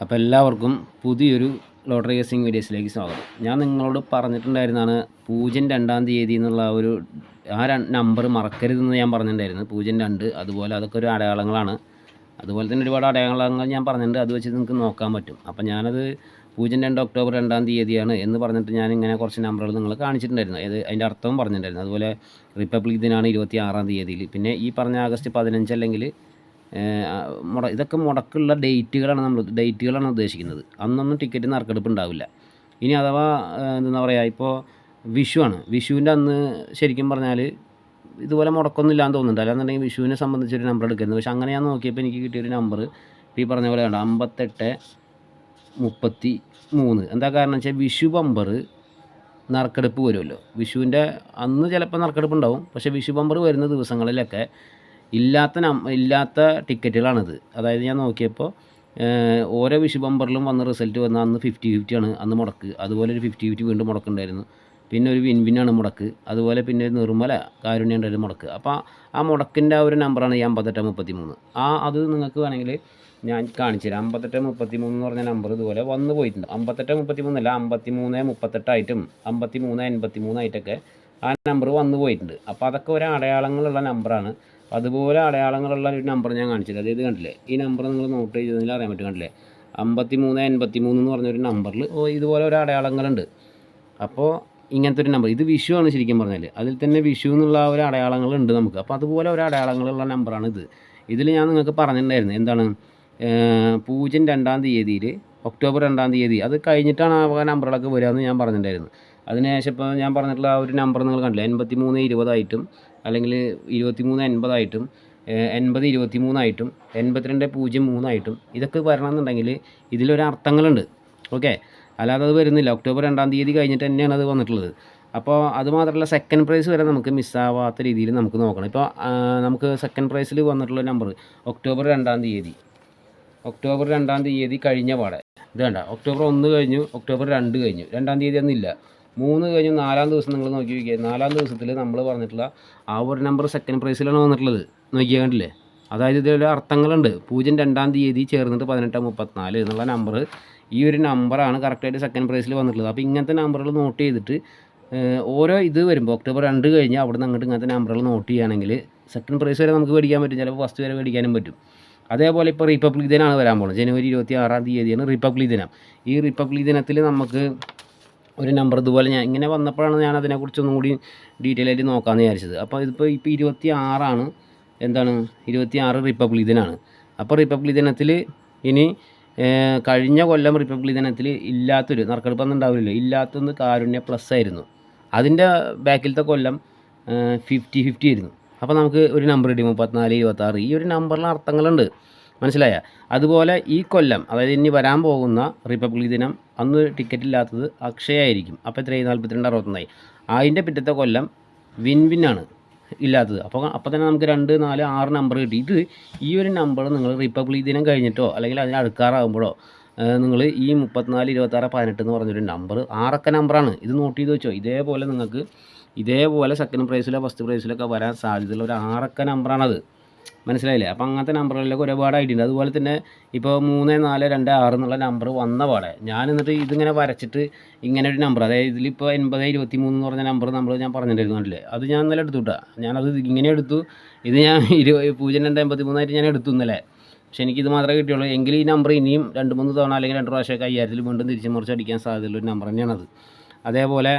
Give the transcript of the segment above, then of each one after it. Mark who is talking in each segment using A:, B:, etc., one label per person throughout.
A: അപ്പോൾ എല്ലാവർക്കും പുതിയൊരു ലോട്ടറി ഗസ്സിങ് വീഡിയോസിലേക്ക് സ്വാഗതം. ഞാൻ നിങ്ങളോട് പറഞ്ഞിട്ടുണ്ടായിരുന്നതാണ് 02 എന്നുള്ള ഒരു നമ്പർ മറക്കരുതെന്ന് ഞാൻ പറഞ്ഞിട്ടുണ്ടായിരുന്നു. 02 അതുപോലെ അതൊക്കെ ഒരു അടയാളങ്ങളാണ്. അതുപോലെ തന്നെ ഒരുപാട് അടയാളങ്ങൾ ഞാൻ പറഞ്ഞിട്ടുണ്ട്. അത് വെച്ച് നിങ്ങൾക്ക് നോക്കാൻ പറ്റും. അപ്പോൾ ഞാനത് 02 ഒക്ടോബർ 2 എന്ന് പറഞ്ഞിട്ട് ഞാനിങ്ങനെ കുറച്ച് നമ്പറുകൾ നിങ്ങൾ കാണിച്ചിട്ടുണ്ടായിരുന്നു. അതിൻ്റെ അർത്ഥവും പറഞ്ഞിട്ടുണ്ടായിരുന്നു. അതുപോലെ റിപ്പബ്ലിക് ദിനമാണ് 26 പിന്നെ ഈ പറഞ്ഞ ആഗസ്റ്റ് 15 അല്ലെങ്കിൽ ഇതൊക്കെ മുടക്കുള്ള ഡേറ്റുകളാണ് ഉദ്ദേശിക്കുന്നത്. അന്നൊന്നും ടിക്കറ്റ് നറുക്കെടുപ്പ് ഉണ്ടാവില്ല. ഇനി അഥവാ എന്താ പറയുക, ഇപ്പോൾ വിഷുവാണ്. വിഷുവിൻ്റെ അന്ന് ശരിക്കും പറഞ്ഞാൽ ഇതുപോലെ മുടക്കൊന്നും ഇല്ലാന്ന് തോന്നുന്നുണ്ട്. അല്ലാന്നുണ്ടെങ്കിൽ വിഷുവിനെ സംബന്ധിച്ചൊരു നമ്പർ എടുക്കുന്നത്. പക്ഷെ അങ്ങനെ ഞാൻ നോക്കിയപ്പോൾ എനിക്ക് കിട്ടിയൊരു നമ്പർ ഈ പറഞ്ഞ പോലെ ഉണ്ട്, 5833. എന്താ കാരണം വെച്ചാൽ വിഷു ബമ്പർ നറുക്കെടുപ്പ് വരുമല്ലോ. വിഷുവിൻ്റെ അന്ന് ചിലപ്പോൾ നറുക്കെടുപ്പ് ഉണ്ടാവും. പക്ഷേ വിഷു ബമ്പർ വരുന്ന ദിവസങ്ങളിലൊക്കെ ഇല്ലാത്ത ടിക്കറ്റുകളാണിത്. അതായത് ഞാൻ നോക്കിയപ്പോൾ ഓരോ വിഷു ബമ്പറിലും വന്ന റിസൾട്ട് വന്ന അന്ന് 50-50 ആണ് അന്ന് മുടക്ക്. അതുപോലെ ഒരു 50-50 വീണ്ടും മുടക്കുണ്ടായിരുന്നു. പിന്നെ ഒരു വിൻവിനാണ് മുടക്ക്. അതുപോലെ പിന്നെ ഒരു നിർമ്മല കാരുണ്യം ഉണ്ടായിരുന്നു മുടക്ക്. അപ്പോൾ ആ മുടക്കിൻ്റെ ആ ഒരു നമ്പറാണ് ഈ 5833. അത് നിങ്ങൾക്ക് വേണമെങ്കിൽ ഞാൻ കാണിച്ചു തരാം. 5833 എന്ന് പറഞ്ഞ നമ്പർ ഇതുപോലെ വന്നു പോയിട്ടുണ്ട്. 5833 അല്ല, 5338 ആയിട്ടും 5383 ആയിട്ടൊക്കെ ആ നമ്പർ വന്നു പോയിട്ടുണ്ട്. അപ്പോൾ അതൊക്കെ ഒരു അടയാളങ്ങളുള്ള നമ്പറാണ്. അതുപോലെ അടയാളങ്ങളുള്ള ഒരു നമ്പർ ഞാൻ കാണിച്ചില്ല. അതായത് കണ്ടില്ലേ, ഈ നമ്പർ നിങ്ങൾ നോട്ട് ചെയ്തതിൽ അറിയാൻ പറ്റും. കണ്ടില്ലേ, 5383 എന്ന് പറഞ്ഞൊരു നമ്പറിൽ ഇതുപോലെ ഒരു അടയാളങ്ങളുണ്ട്. അപ്പോൾ ഇങ്ങനത്തെ ഒരു നമ്പർ, ഇത് വിഷു ആണ് ശരിക്കും പറഞ്ഞാൽ. അതിൽ തന്നെ വിഷു എന്നുള്ള ഒരു അടയാളങ്ങളുണ്ട് നമുക്ക്. അപ്പോൾ അതുപോലെ ഒരു അടയാളങ്ങളുള്ള നമ്പറാണ് ഇത്. ഇതിൽ ഞാൻ നിങ്ങൾക്ക് പറഞ്ഞിട്ടുണ്ടായിരുന്നു എന്താണ്, 02 ഒക്ടോബർ 2 അത് കഴിഞ്ഞിട്ടാണ് ആ നമ്പറുകളൊക്കെ വരിക എന്ന് ഞാൻ പറഞ്ഞിട്ടുണ്ടായിരുന്നു. അതിനുശേഷം ഇപ്പോൾ ഞാൻ പറഞ്ഞിട്ടുള്ള ആ ഒരു നമ്പർ നിങ്ങൾ കണ്ടില്ല, 8320 ആയിട്ടും അല്ലെങ്കിൽ 2380 ആയിട്ടും 8023 ആയിട്ടും 8203 ആയിട്ടും ഇതൊക്കെ വരണമെന്നുണ്ടെങ്കിൽ ഇതിലൊരു അർത്ഥങ്ങളുണ്ട്. ഓക്കെ, അല്ലാതെ അത് വരുന്നില്ല. ഒക്ടോബർ 2 കഴിഞ്ഞിട്ട് തന്നെയാണ് അത് വന്നിട്ടുള്ളത്. അപ്പോൾ അതുമാത്രമല്ല, സെക്കൻഡ് പ്രൈസ് വരെ നമുക്ക് മിസ്സാവാത്ത രീതിയിൽ നമുക്ക് നോക്കണം. ഇപ്പോൾ നമുക്ക് സെക്കൻഡ് പ്രൈസിൽ വന്നിട്ടുള്ള നമ്പർ ഒക്ടോബർ 2 കഴിഞ്ഞ പാടെ ഇത് വേണ്ട. ഒക്ടോബർ 1 കഴിഞ്ഞു, ഒക്ടോബർ 2 കഴിഞ്ഞു, 2 ഒന്നുമില്ല, 3 കഴിഞ്ഞു, 4-ാം ദിവസം നിങ്ങൾ നോക്കി നോക്കിയാൽ 4-ാം ദിവസത്തിൽ നമ്മൾ പറഞ്ഞിട്ടുള്ള ആ ഒരു നമ്പർ സെക്കൻഡ് പ്രൈസിലാണ് വന്നിട്ടുള്ളത്. നോക്കിയാൽ കണ്ടില്ലേ. അതായത് ഇതിലൊരു അർത്ഥങ്ങളുണ്ട്. 02 ചേർന്നിട്ട് 1834 എന്നുള്ള നമ്പർ, ഈ ഒരു നമ്പറാണ് കറക്റ്റായിട്ട് സെക്കൻഡ് പ്രൈസിൽ വന്നിട്ടുള്ളത്. അപ്പോൾ ഇങ്ങനത്തെ നമ്പറുകൾ നോട്ട് ചെയ്തിട്ട് ഓരോ ഇത് വരുമ്പോൾ ഒക്ടോബർ 2 കഴിഞ്ഞ് അവിടെ നിന്ന് അങ്ങോട്ട് ഇങ്ങനത്തെ നമ്പറുകൾ നോട്ട് ചെയ്യുകയാണെങ്കിൽ സെക്കൻഡ് പ്രൈസ് വരെ നമുക്ക് മേടിക്കാൻ പറ്റും. ചിലപ്പോൾ ഫസ്റ്റ് വരെ മേടിക്കാനും പറ്റും. അതേപോലെ ഇപ്പോൾ റിപ്പബ്ലിക് ദിനമാണ് വരാൻ പോകുന്നത്. ജനുവരി 26 റിപ്പബ്ലിക് ദിനം. ഈ റിപ്പബ്ലിക് ദിനത്തിൽ നമുക്ക് ഒരു നമ്പർ ഇതുപോലെ ഞാൻ ഇങ്ങനെ വന്നപ്പോഴാണ് ഞാൻ അതിനെക്കുറിച്ചൊന്നും കൂടി ഡീറ്റെയിൽ ആയിട്ട് നോക്കാമെന്ന് വിചാരിച്ചത്. അപ്പോൾ ഇപ്പോൾ 26 എന്താണ്, 26 റിപ്പബ്ലിക് ദിനമാണ്. അപ്പോൾ റിപ്പബ്ലിക് ദിനത്തിൽ ഇനി കഴിഞ്ഞ കൊല്ലം റിപ്പബ്ലിക് ദിനത്തിൽ ഇല്ലാത്തൊരു നറുക്കെടുപ്പൊന്നും ഉണ്ടാവില്ലല്ലോ, ഇല്ലാത്തൊന്ന് കാരുണ്യ പ്ലസ് ആയിരുന്നു. അതിൻ്റെ ബാക്കിലത്തെ കൊല്ലം 50-50 ആയിരുന്നു. അപ്പോൾ നമുക്ക് ഒരു നമ്പർ കിട്ടി 3426. ഈ ഒരു നമ്പറിൽ അർത്ഥങ്ങളുണ്ട്, മനസ്സിലായ. അതുപോലെ ഈ കൊല്ലം, അതായത് ഇനി വരാൻ പോകുന്ന റിപ്പബ്ലിക് ദിനം അന്ന് ടിക്കറ്റ് ഇല്ലാത്തത് അക്ഷയായിരിക്കും. അപ്പോൾ എത്രയായി, 4261. അതിൻ്റെ പിറ്റത്തെ കൊല്ലം വിൻവിനാണ് ഇല്ലാത്തത്. അപ്പോൾ തന്നെ നമുക്ക് 2, 4, 6 നമ്പർ കിട്ടി. ഈ ഒരു നമ്പർ നിങ്ങൾ റിപ്പബ്ലിക് ദിനം കഴിഞ്ഞിട്ടോ അല്ലെങ്കിൽ അതിന് അടുക്കാറാകുമ്പോഴോ നിങ്ങൾ ഈ 34, 26, 18 എന്ന് പറഞ്ഞൊരു നമ്പർ 6 അക്ക നമ്പറാണ്. ഇത് നോട്ട് ചെയ്ത് വെച്ചോ. ഇതേപോലെ നിങ്ങൾക്ക് സെക്കൻഡ് പ്രൈസിലോ ഫസ്റ്റ് പ്രൈസിലൊക്കെ വരാൻ സാധ്യതയുള്ള ഒരു 6 അക്ക നമ്പറാണത്, മനസ്സിലായില്ലേ. അപ്പോൾ അങ്ങനത്തെ നമ്പറുകളിലൊക്കെ ഒരുപാട് ഐഡിയ ഉണ്ട്. അതുപോലെ തന്നെ ഇപ്പോൾ 3426 എന്നുള്ള നമ്പർ വന്ന പാടെ ഞാൻ എന്നിട്ട് ഇതിങ്ങനെ വരച്ചിട്ട് ഇങ്ങനെ ഒരു നമ്പർ, അതായത് ഇതിലിപ്പോൾ 8023 എന്ന് പറഞ്ഞ നമ്പർ ഞാൻ പറഞ്ഞിട്ടുണ്ടായിരുന്നു കണ്ടില്ലേ. അത് ഞാൻ ഇന്നലെ എടുത്തു കേട്ടോ. ഞാനത് ഇങ്ങനെ എടുത്തു. ഇത് ഞാൻ 0283 ഞാൻ എടുത്തു ഇന്നലെ. പക്ഷെ എനിക്കിത് മാത്രമേ കിട്ടിയുള്ളൂ. എങ്കിൽ ഈ നമ്പർ ഇനിയും 2-3 തവണ അല്ലെങ്കിൽ 2 പ്രാവശ്യമൊക്കെ 5000 വീണ്ടും തിരിച്ച് മറിച്ച് അടിക്കാൻ സാധ്യതയുള്ള ഒരു നമ്പർ തന്നെയാണത്. അതേപോലെ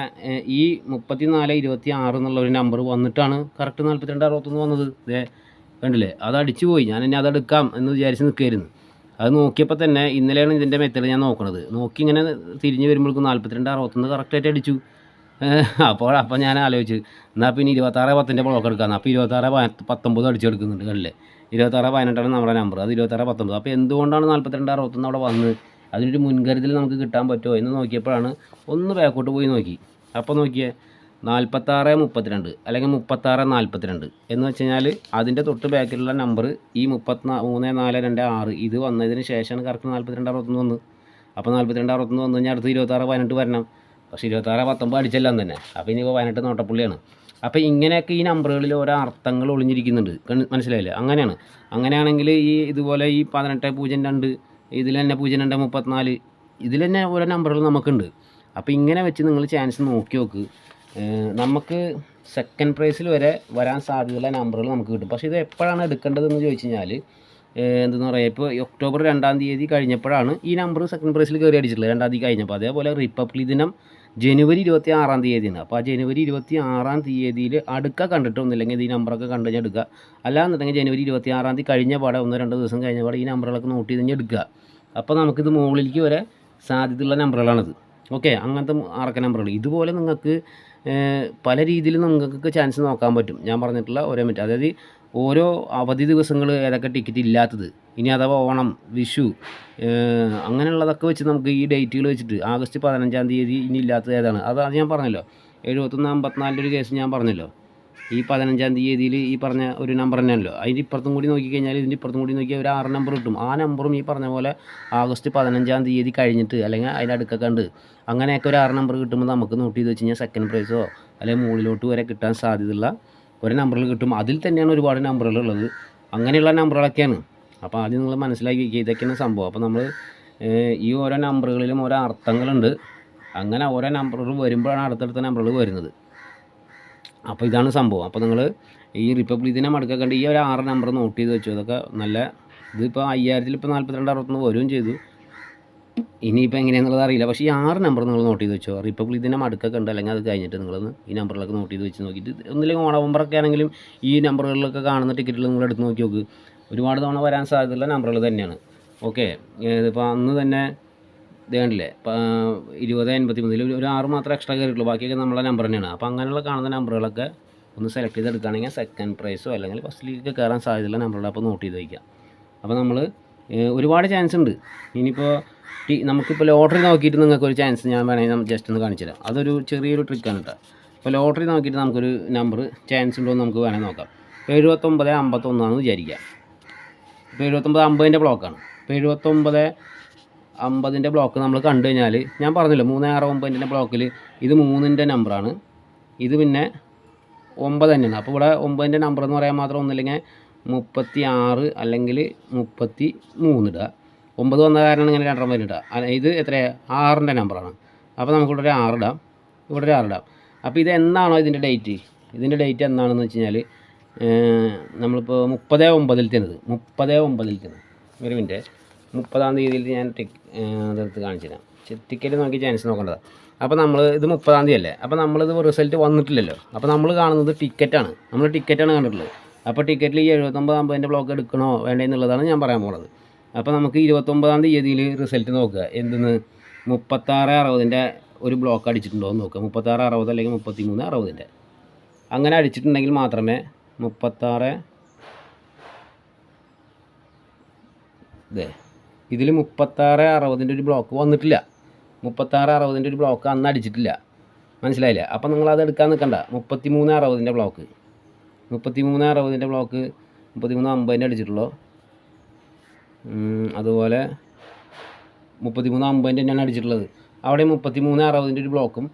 A: ഈ 3426 എന്നുള്ളൊരു നമ്പർ വന്നിട്ടാണ് കറക്റ്റ് 4261 വന്നത്. കണ്ടില്ലേ, അത് അടിച്ചു പോയി. ഞാൻ ഇനി അതെടുക്കാം എന്ന് വിചാരിച്ച് നിൽക്കുകയായിരുന്നു. അത് നോക്കിയപ്പോൾ തന്നെ ഇന്നലെയാണ് ഇതിൻ്റെ മെത്തേഡ് ഞാൻ നോക്കണത്. നോക്കി ഇങ്ങനെ തിരിഞ്ഞ് വരുമ്പോഴേക്കും 4261 കറക്റ്റായിട്ട് അടിച്ചു. അപ്പോൾ ഞാൻ ആലോചിച്ചു, എന്നാൽ പിന്നെ 2610 ബ്ലോക്ക് എടുക്കാം. അപ്പോൾ 2619 അടിച്ചെടുക്കുന്നുണ്ട്. കണ്ടില്ലേ, 2618 നമ്മുടെ നമ്പർ, അത് 2619. അപ്പോൾ എന്തുകൊണ്ടാണ് 4261 അവിടെ വന്നത്? അതിനൊരു മുൻകരുതൽ നമുക്ക് കിട്ടാൻ പറ്റുമോ എന്ന് നോക്കിയപ്പോഴാണ് ഒന്ന് ബാക്കോട്ട് പോയി നോക്കി. അപ്പോൾ നോക്കിയേ, 4632 അല്ലെങ്കിൽ 3642 എന്ന് വെച്ച് കഴിഞ്ഞാൽ അതിൻ്റെ തൊട്ട് ബാക്കിലുള്ള നമ്പർ ഈ 3426 ഇത് വന്നതിന് ശേഷമാണ് കറക്റ്റ് 4261 വന്നത്. അപ്പോൾ 4261 വന്നു കഴിഞ്ഞാൽ അടുത്ത് 2618 വരണം. പക്ഷേ 2619 അടിച്ചെല്ലാം തന്നെ. അപ്പോൾ ഇനിയിപ്പോൾ 18 നോട്ടപ്പുള്ളിയാണ്. അപ്പോൾ ഇങ്ങനെയൊക്കെ ഈ നമ്പറുകളിൽ ഓരോ അർത്ഥങ്ങൾ ഒളിഞ്ഞിരിക്കുന്നുണ്ട്, മനസ്സിലായില്ലേ. അങ്ങനെയാണെങ്കിൽ ഈ ഇതുപോലെ ഈ 1802 ഇതിൽ തന്നെ 0234 ഇതിൽ തന്നെ ഓരോ നമ്പറുകൾ നമുക്കുണ്ട്. അപ്പോൾ ഇങ്ങനെ വെച്ച് നിങ്ങൾ ചാൻസ് നോക്കി നോക്ക്. നമുക്ക് സെക്കൻഡ് പ്രൈസിൽ വരെ വരാൻ സാധ്യതയുള്ള നമ്പറുകൾ നമുക്ക് കിട്ടും. പക്ഷേ ഇത് എപ്പോഴാണ് എടുക്കേണ്ടതെന്ന് ചോദിച്ചു കഴിഞ്ഞാൽ എന്തെന്ന് പറയുക, ഇപ്പോൾ ഒക്ടോബർ 2-ാം തീയതി കഴിഞ്ഞപ്പോഴാണ് ഈ നമ്പർ സെക്കൻഡ് പ്രൈസിൽ കയറി അടിച്ചിട്ടുള്ളത്, 2-ാം തീയതി കഴിഞ്ഞപ്പോൾ. അതേപോലെ റിപ്പബ്ലിക് ദിനം ജനുവരി 26-ാം തീയതിയാണ്. അപ്പോൾ ആ ജനുവരി 26-ാം തീയതിയിൽ അടുക്ക കണ്ടിട്ടൊന്നുമില്ലെങ്കിൽ ഈ നമ്പറൊക്കെ കണ്ടു കഴിഞ്ഞാൽ എടുക്കുക. അല്ലാന്നുണ്ടെങ്കിൽ ജനുവരി 26-ാം തീയതി കഴിഞ്ഞ പാടെ 1-2 ദിവസം കഴിഞ്ഞ പാടെ ഈ നമ്പറുകളൊക്കെ നോട്ട് ചെയ്ത് കഴിഞ്ഞാൽ എടുക്കുക. അപ്പോൾ നമുക്കിത് മുകളിലേക്ക് വരെ സാധ്യതയുള്ള നമ്പറുകളാണിത്. ഓക്കെ, അങ്ങനത്തെ അറക്ക നമ്പറുകൾ. ഇതുപോലെ നിങ്ങൾക്ക് പല രീതിയിൽ നിങ്ങൾക്ക് ചാൻസ് നോക്കാൻ പറ്റും. ഞാൻ പറഞ്ഞിട്ടുള്ള ഓരോ മിനിറ്റ്, അതായത് ഓരോ അവധി ദിവസങ്ങൾ ഏതൊക്കെ ടിക്കറ്റ് ഇല്ലാത്തത്, ഇനി അഥവാ ഓണം, വിഷു, അങ്ങനെയുള്ളതൊക്കെ വെച്ച് നമുക്ക് ഈ ഡേറ്റുകൾ വെച്ചിട്ട് ആഗസ്റ്റ് 15-ാം തീയതി ഇനി ഇല്ലാത്തത് ഏതാണ്, അത് ഞാൻ പറഞ്ഞല്ലോ. 7154 ഒരു കേസ് ഞാൻ പറഞ്ഞല്ലോ. ഈ 15-ാം തീയതിയിൽ ഈ പറഞ്ഞ ഒരു നമ്പർ തന്നെയല്ലോ. അതിൻ്റെ ഇപ്പുറത്തും കൂടി നോക്കിക്കഴിഞ്ഞാൽ ഇതിൻ്റെ ഇപ്പുറത്തും കൂടി നോക്കിയാൽ ഒരു 6 നമ്പർ കിട്ടും. ആ നമ്പറും ഈ പറഞ്ഞ പോലെ ആഗസ്റ്റ് 15-ാം തീയതി കഴിഞ്ഞിട്ട് അല്ലെങ്കിൽ അതിൻ്റെ അടുക്കൊക്കെ ഉണ്ട്, അങ്ങനെയൊക്കെ ഒരു 6 നമ്പർ കിട്ടുമ്പോൾ നമുക്ക് നോട്ട് ചെയ്ത് വെച്ച് കഴിഞ്ഞാൽ സെക്കൻഡ് പ്രൈസോ അല്ലെങ്കിൽ മുകളിലോട്ട് വരെ കിട്ടാൻ സാധ്യതയുള്ള ഒരു നമ്പറുകൾ കിട്ടും. അതിൽ തന്നെയാണ് ഒരുപാട് നമ്പറുകൾ ഉള്ളത്. അങ്ങനെയുള്ള നമ്പറുകളൊക്കെയാണ്. അപ്പോൾ ആദ്യം നിങ്ങൾ മനസ്സിലാക്കി വയ്ക്കുക, ഇതൊക്കെയാണ് സംഭവം. അപ്പോൾ നമ്മൾ ഈ ഓരോ നമ്പറുകളിലും ഓരോ അർത്ഥങ്ങളുണ്ട്. അങ്ങനെ ഓരോ നമ്പറുകൾ വരുമ്പോഴാണ് അടുത്തടുത്ത നമ്പറുകൾ വരുന്നത്. അപ്പോൾ ഇതാണ് സംഭവം. അപ്പോൾ നിങ്ങൾ ഈ റിപ്പബ്ലിക് ദിനം അടുക്ക കണ്ട് ഈ ഒരു 6 നമ്പർ നോട്ട് ചെയ്ത് വെച്ചു. അതൊക്കെ നല്ല, ഇതിപ്പോൾ 5000-ൽ ഇപ്പോൾ 4261 വരികയും ചെയ്തു. ഇനിയിപ്പോൾ എങ്ങനെയാണെന്നുള്ളത് അറിയില്ല. പക്ഷേ ഈ 6 നമ്പർ നിങ്ങൾ നോട്ട് ചെയ്ത് വെച്ചോ. റിപ്പബ്ലിക് ദിനം അടുക്കൊക്കെ ഉണ്ട്, അല്ലെങ്കിൽ അത് കഴിഞ്ഞിട്ട് നിങ്ങളൊന്ന് ഈ നമ്പറിലൊക്കെ നോട്ട് ചെയ്ത് വെച്ച് നോക്കിയിട്ട്, ഒന്നില്ലെങ്കിൽ ഓണവമ്പറൊക്കെ ആണെങ്കിലും ഈ നമ്പറുകളിലൊക്കെ കാണുന്ന ടിക്കറ്റുകൾ നിങ്ങൾ എടുത്ത് നോക്കി നോക്ക്. ഒരുപാട് തവണ വരാൻ സാധ്യതയുള്ള നമ്പറുകൾ തന്നെയാണ്. ഓക്കെ, ഇതിപ്പോൾ അന്ന് തന്നെ ഇതേണ്ടില്ലേ, 2083 ഒരു 6 മാത്രമേ എക്സ്ട്രാ കയറിയിട്ടുള്ളൂ, ബാക്കിയൊക്കെ നമ്മളെ നമ്പർ തന്നെയാണ്. അപ്പോൾ അങ്ങനെയുള്ള കാണുന്ന നമ്പറുകളൊക്കെ ഒന്ന് സെലക്ട് ചെയ്തെടുക്കുകയാണെങ്കിൽ സെക്കൻഡ് പ്രൈസോ അല്ലെങ്കിൽ ഫസ്റ്റിലേക്ക് കയറാൻ സാധ്യതയുള്ള നമ്പറുകൾ അപ്പോൾ നോട്ട് ചെയ്ത് വയ്ക്കുക. അപ്പോൾ നമ്മൾ ഒരുപാട് ചാൻസ് ഉണ്ട്. ഇനിയിപ്പോൾ നമുക്കിപ്പോൾ ലോട്ടറി നോക്കിയിട്ട് നിങ്ങൾക്കൊരു ചാൻസ് ഞാൻ വേണമെങ്കിൽ ജസ്റ്റ് ഒന്ന് കാണിച്ചു തരാം. അതൊരു ചെറിയൊരു ട്രിക്കാണ് കേട്ടോ. ഇപ്പോൾ ലോട്ടറി നോക്കിയിട്ട് നമുക്കൊരു നമ്പർ ചാൻസ് ഉണ്ടോ എന്ന് നമുക്ക് വേണമെങ്കിൽ നോക്കാം. 7951 വിചാരിക്കുക. ഇപ്പോൾ 7950-ൻ്റെ ബ്ലോക്കാണ്. ഇപ്പോൾ 7950-ൻ്റെ ബ്ലോക്ക് നമ്മൾ കണ്ടു കഴിഞ്ഞാൽ ഞാൻ പറഞ്ഞല്ലോ 369-ൻ്റെ ബ്ലോക്കിൽ ഇത് 3-ൻ്റെ നമ്പറാണ്, ഇത് പിന്നെ 9 തന്നെയാണ്. അപ്പോൾ ഇവിടെ 9-ൻ്റെ നമ്പർ എന്ന് പറയാൻ മാത്രം ഒന്നുമില്ലെങ്കിൽ 36 അല്ലെങ്കിൽ 33 ഇടുക. 9 വന്ന കാരണം ഇങ്ങനെ 2 പേര് ഇടുക. ഇത് എത്രയാണ്, 6-ൻ്റെ നമ്പറാണ്. അപ്പോൾ നമുക്കിവിടെ ഒരു 6 ഇടാം, ഇവിടെ ഒരു 6 ഇടാം. അപ്പോൾ ഇത് എന്നാണോ ഇതിൻ്റെ ഡേറ്റ്, ഇതിൻ്റെ ഡേറ്റ് എന്നാണെന്ന് വെച്ച് കഴിഞ്ഞാൽ നമ്മളിപ്പോൾ 30/9-ൽ 30/9 ഒരു മിനിറ്റ്, 30-ാം തീയതിയിൽ ഞാൻ അതെടുത്ത് കാണിച്ചു തരാം. ടിക്കറ്റ് നോക്കി ചാൻസ് നോക്കേണ്ടതാണ്. അപ്പോൾ നമ്മൾ ഇത് 30-ാം തീയതി അല്ലേ, അപ്പോൾ നമ്മളിത് റിസൾട്ട് വന്നിട്ടില്ലല്ലോ. അപ്പോൾ നമ്മൾ കാണുന്നത് ടിക്കറ്റാണ്, നമ്മൾ ടിക്കറ്റാണ് കണ്ടിട്ടുള്ളത്. അപ്പോൾ ടിക്കറ്റിൽ ഈ 7950-ൻ്റെ ബ്ലോക്ക് എടുക്കണോ വേണ്ടേ എന്നുള്ളതാണ് ഞാൻ പറയാൻ പോകുന്നത്. അപ്പോൾ നമുക്ക് 29-ാം തീയതിയിൽ റിസൾട്ട് നോക്കുക. എന്തെന്ന് 3660-ൻ്റെ ഒരു ബ്ലോക്ക് അടിച്ചിട്ടുണ്ടോ എന്ന് നോക്കുക. 3660 അല്ലെങ്കിൽ 3360-ൻ്റെ അങ്ങനെ അടിച്ചിട്ടുണ്ടെങ്കിൽ മാത്രമേ 36 ഇതിൽ 3660-ൻ്റെ ഒരു ബ്ലോക്ക് വന്നിട്ടില്ല. 3660-ൻ്റെ ഒരു ബ്ലോക്ക് അന്ന് അടിച്ചിട്ടില്ല, മനസ്സിലായില്ല. അപ്പോൾ നിങ്ങളത് എടുക്കാൻ നിൽക്കണ്ട. 3360-ൻ്റെ ബ്ലോക്ക് 3360-ൻ്റെ ബ്ലോക്ക് 3350-ൻ്റെ അടിച്ചിട്ടുള്ളൂ. അതുപോലെ 3350-ൻ്റെ തന്നെയാണ് അടിച്ചിട്ടുള്ളത്. അവിടെ 3360-ൻ്റെ ഒരു ബ്ലോക്കും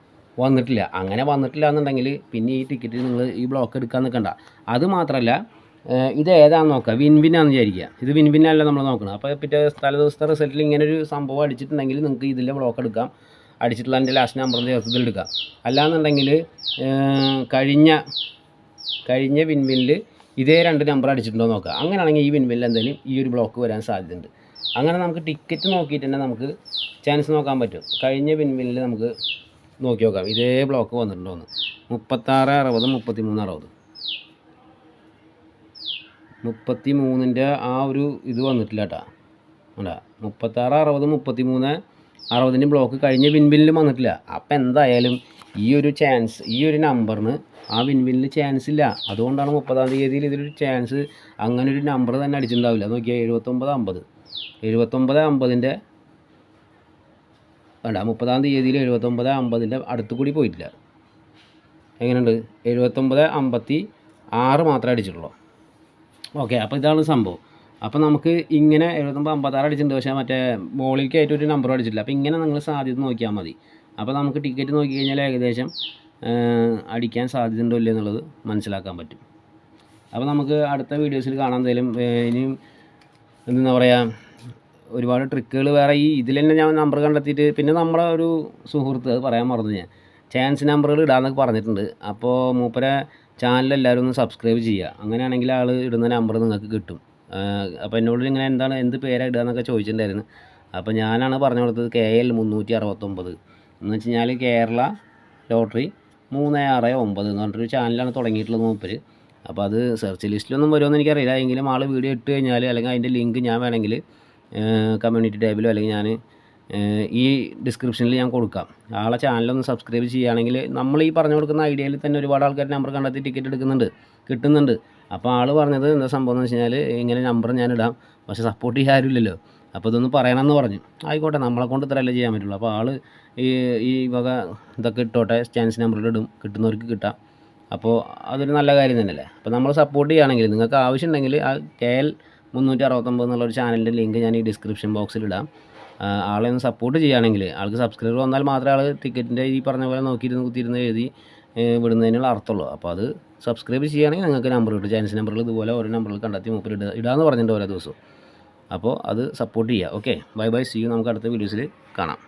A: വന്നിട്ടില്ല. അങ്ങനെ വന്നിട്ടില്ല എന്നുണ്ടെങ്കിൽ പിന്നെ ഈ ടിക്കറ്റ് നിങ്ങൾ ഈ ബ്ലോക്ക് എടുക്കാൻ നിൽക്കണ്ട. അത് മാത്രമല്ല, ഇത് ഏതാണെന്ന് നോക്കുക. വിൻവിനാണെന്ന് വിചാരിക്കുക. ഇത് വിൻവിനല്ല നമ്മൾ നോക്കണം. അപ്പോൾ പിറ്റേ തലേ ദിവസത്തെ റിസൾട്ടിൽ ഇങ്ങനെ ഒരു സംഭവം അടിച്ചിട്ടുണ്ടെങ്കിൽ നിങ്ങൾക്ക് ഇതിൻ്റെ ബ്ലോക്ക് എടുക്കാം. അടിച്ചിട്ടുള്ള എൻ്റെ ലാസ്റ്റ് നമ്പറിൻ്റെ ചേർത്ത് എടുക്കാം. അല്ലാന്നുണ്ടെങ്കിൽ കഴിഞ്ഞ വിൻവിനിൽ ഇതേ 2 നമ്പർ അടിച്ചിട്ടുണ്ടോ നോക്കുക. അങ്ങനെയാണെങ്കിൽ ഈ വിൻവിനിൽ എന്തെങ്കിലും ഈ ഒരു ബ്ലോക്ക് വരാൻ സാധ്യതയുണ്ട്. അങ്ങനെ നമുക്ക് ടിക്കറ്റ് നോക്കിയിട്ട് തന്നെ നമുക്ക് ചാൻസ് നോക്കാൻ പറ്റും. കഴിഞ്ഞ വിൻവിനിൽ നമുക്ക് നോക്കി നോക്കാം ഇതേ ബ്ലോക്ക് വന്നിട്ടുണ്ടോ എന്ന്. 3660 33-ൻ്റെ ആ ഒരു ഇത് വന്നിട്ടില്ല കേട്ടോ. അല്ല, 3660 3360-ൻ്റെ ബ്ലോക്ക് കഴിഞ്ഞ വിൻവിനിലും വന്നിട്ടില്ല. അപ്പം എന്തായാലും ഈ ഒരു ചാൻസ്, ഈ ഒരു നമ്പറിന് ആ വിൻവിനിൽ ചാൻസ് ഇല്ല. അതുകൊണ്ടാണ് 30-ാം തീയതിയിൽ ഇതിലൊരു ചാൻസ് അങ്ങനെ ഒരു നമ്പർ തന്നെ അടിച്ചിട്ടുണ്ടാവില്ല. നോക്കിയാൽ 7950-ൻ്റെ വേണ്ട, 30-ാം തീയതിയിൽ 7950-ൻ്റെ അടുത്ത് കൂടി പോയിട്ടില്ല. എങ്ങനെയുണ്ട്, 7956 മാത്രമേ അടിച്ചിട്ടുള്ളൂ. ഓക്കെ, അപ്പോൾ ഇതാണ് സംഭവം. അപ്പോൾ നമുക്ക് ഇങ്ങനെ 7956 അടിച്ചിട്ടുണ്ട്, പക്ഷേ മറ്റേ മോളിലേക്ക് ആയിട്ട് ഒരു നമ്പർ അടിച്ചിട്ടില്ല. അപ്പോൾ ഇങ്ങനെ നിങ്ങൾ സാധ്യത നോക്കിയാൽ മതി. അപ്പോൾ നമുക്ക് ടിക്കറ്റ് നോക്കി കഴിഞ്ഞാൽ ഏകദേശം അടിക്കാൻ സാധ്യതയുണ്ടോ ഇല്ല എന്നുള്ളത് മനസ്സിലാക്കാൻ പറ്റും. അപ്പോൾ നമുക്ക് അടുത്ത വീഡിയോസിൽ കാണാൻ. എന്തായാലും ഇനിയും എന്താ പറയുക, ഒരുപാട് ട്രിക്കുകൾ വേറെ ഈ ഇതിൽ തന്നെ ഞാൻ നമ്പർ കണ്ടെത്തിയിട്ട് പിന്നെ നമ്മളെ ഒരു സുഹൃത്ത് അത് പറയാൻ മറന്നു ഞാൻ ചാൻസ് നമ്പറുകൾ ഇടാമെന്നൊക്കെ പറഞ്ഞിട്ടുണ്ട്. അപ്പോൾ മൂപ്പരെ ചാനൽ എല്ലാവരും ഒന്ന് സബ്സ്ക്രൈബ് ചെയ്യുക. അങ്ങനെയാണെങ്കിൽ ആൾ ഇടുന്ന നമ്പർ നിങ്ങൾക്ക് കിട്ടും. അപ്പോൾ എന്നോട് ഇങ്ങനെ എന്ത് പേരാണ് ഇടുക എന്നൊക്കെ ചോദിച്ചിട്ടുണ്ടായിരുന്നു. അപ്പോൾ ഞാനാണ് പറഞ്ഞു കൊടുത്തത് KL 369 എന്ന് വെച്ച് കഴിഞ്ഞാൽ കേരള ലോട്ടറി 369 എന്ന് പറഞ്ഞിട്ടൊരു ചാനലാണ് തുടങ്ങിയിട്ടുള്ളത് മൂപ്പര്. അപ്പോൾ അത് സെർച്ച് ലിസ്റ്റിലൊന്നും വരുമെന്ന് എനിക്കറിയില്ല. എങ്കിലും ആൾ വീഡിയോ ഇട്ട് കഴിഞ്ഞാൽ അല്ലെങ്കിൽ അതിൻ്റെ ലിങ്ക് ഞാൻ വേണമെങ്കിൽ കമ്മ്യൂണിറ്റി ടാബിലോ അല്ലെങ്കിൽ ഞാൻ ഈ ഡിസ്ക്രിപ്ഷനിൽ ഞാൻ കൊടുക്കാം. ആളെ ചാനലൊന്ന് സബ്സ്ക്രൈബ് ചെയ്യുകയാണെങ്കിൽ നമ്മൾ ഈ പറഞ്ഞു കൊടുക്കുന്ന ഐഡിയയിൽ തന്നെ ഒരുപാട് ആൾക്കാർ നമ്പർ കണ്ടെത്തി ടിക്കറ്റ് എടുക്കുന്നുണ്ട്, കിട്ടുന്നുണ്ട്. അപ്പോൾ ആൾ പറഞ്ഞത് എന്താ സംഭവം എന്ന് വെച്ച് കഴിഞ്ഞാൽ ഇങ്ങനെ നമ്പർ ഞാൻ ഇടാം, പക്ഷേ സപ്പോർട്ട് ചെയ്യാൻ ആരുമില്ലല്ലോ, അപ്പോൾ ഇതൊന്ന് പറയണമെന്ന് പറഞ്ഞു. ആയിക്കോട്ടെ, നമ്മളെ കൊണ്ട് ഇത്രയല്ലേ ചെയ്യാൻ പറ്റുള്ളൂ. അപ്പോൾ ആൾ ഈ വക ഇതൊക്കെ ഇട്ടോട്ടെ, ചാൻസ് നമ്പറിൽ ഇടും, കിട്ടുന്നവർക്ക് കിട്ടാം. അപ്പോൾ അതൊരു നല്ല കാര്യം തന്നെയല്ലേ. അപ്പോൾ നമ്മൾ സപ്പോർട്ട് ചെയ്യുകയാണെങ്കിൽ നിങ്ങൾക്ക് ആവശ്യമുണ്ടെങ്കിൽ ആ KL 369 എന്നുള്ളൊരു ചാനലിൻ്റെ ലിങ്ക് ഞാൻ ഈ ഡിസ്ക്രിപ്ഷൻ ബോക്സിൽ ഇടാം. ആളെ ഒന്ന് സപ്പോർട്ട് ചെയ്യുകയാണെങ്കിൽ ആൾക്ക് സബ്സ്ക്രൈബർ വന്നാൽ മാത്രമേ ആൾ ടിക്കറ്റിൻ്റെ ഈ പറഞ്ഞ പോലെ കുത്തിയിരുന്ന് എഴുതി വിടുന്നതിനുള്ള അർത്ഥമുള്ളൂ. അപ്പോൾ അത് സബ്സ്ക്രൈബ് ചെയ്യുകയാണെങ്കിൽ നിങ്ങൾക്ക് നമ്പർ കിട്ടും. ചാൻസ് നമ്പറിൽ ഇതുപോലെ ഓരോ നമ്പറിൽ കണ്ടെത്തി മൂപ്പർ ഇടാമെന്ന് പറഞ്ഞിട്ടുണ്ട് ഓരോ ദിവസവും. അപ്പോൾ അത് സപ്പോർട്ട് ചെയ്യുക. Okay, bye bye, see you. നമുക്ക് അടുത്ത വീഡിയോസിൽ കാണാം.